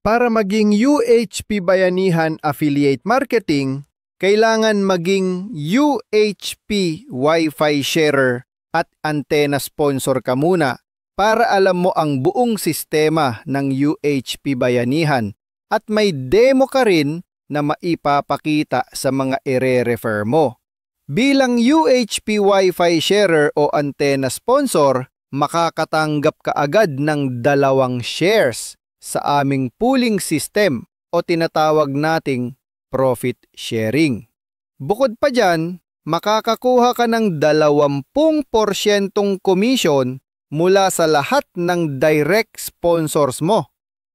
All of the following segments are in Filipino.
Para maging UHP Bayanihan Affiliate Marketing, kailangan maging UHP Wi-Fi sharer at antenna sponsor ka muna para alam mo ang buong sistema ng UHP Bayanihan at may demo ka rin na maipapakita sa mga ire-refer mo. Bilang UHP Wi-Fi sharer o antenna sponsor, makakatanggap ka agad ng 2 shares sa aming pooling system o tinatawag nating profit sharing. Bukod pa dyan, makakakuha ka ng 20% commission mula sa lahat ng direct sponsors mo,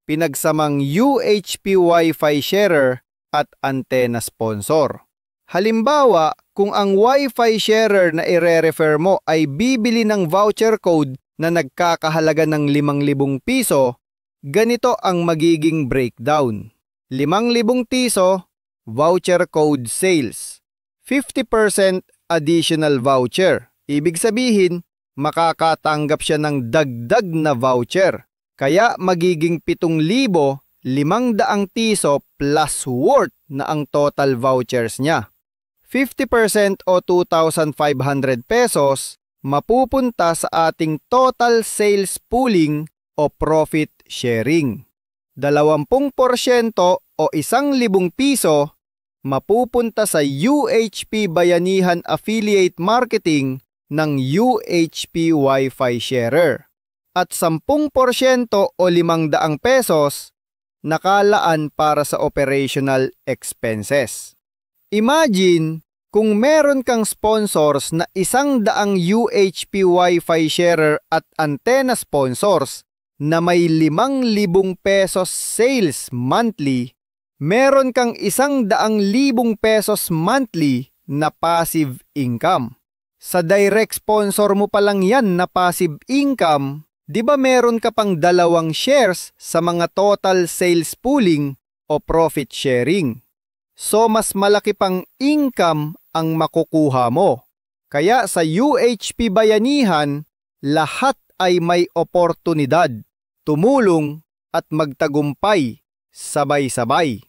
pinagsamang UHP Wi-Fi sharer at antenna sponsor. Halimbawa, kung ang Wi-Fi sharer na ire-refer mo ay bibili ng voucher code na nagkakahalaga ng 5,000 piso, ganito ang magiging breakdown. 5,000 piso, voucher code sales. 50% additional voucher. Ibig sabihin, makakatanggap siya ng dagdag na voucher. Kaya magiging 7,500 piso plus worth na ang total vouchers niya. 50% o 2,500 pesos mapupunta sa ating total sales pooling o profit sharing. 20% o 1,000 piso mapupunta sa UHP Bayanihan Affiliate Marketing ng UHP Wi-Fi sharer. At 10% o 500 pesos nakalaan para sa operational expenses. Imagine kung meron kang sponsors na 100 UHP Wi-Fi sharer at antenna sponsors na may 5,000 pesos sales monthly, meron kang 100,000 pesos monthly na passive income. Sa direct sponsor mo pa lang yan na passive income, di ba meron ka pang 2 shares sa mga total sales pooling o profit sharing? So mas malaki pang income ang makukuha mo. Kaya sa UHP Bayanihan, lahat ay may oportunidad, tumulong at magtagumpay sabay-sabay.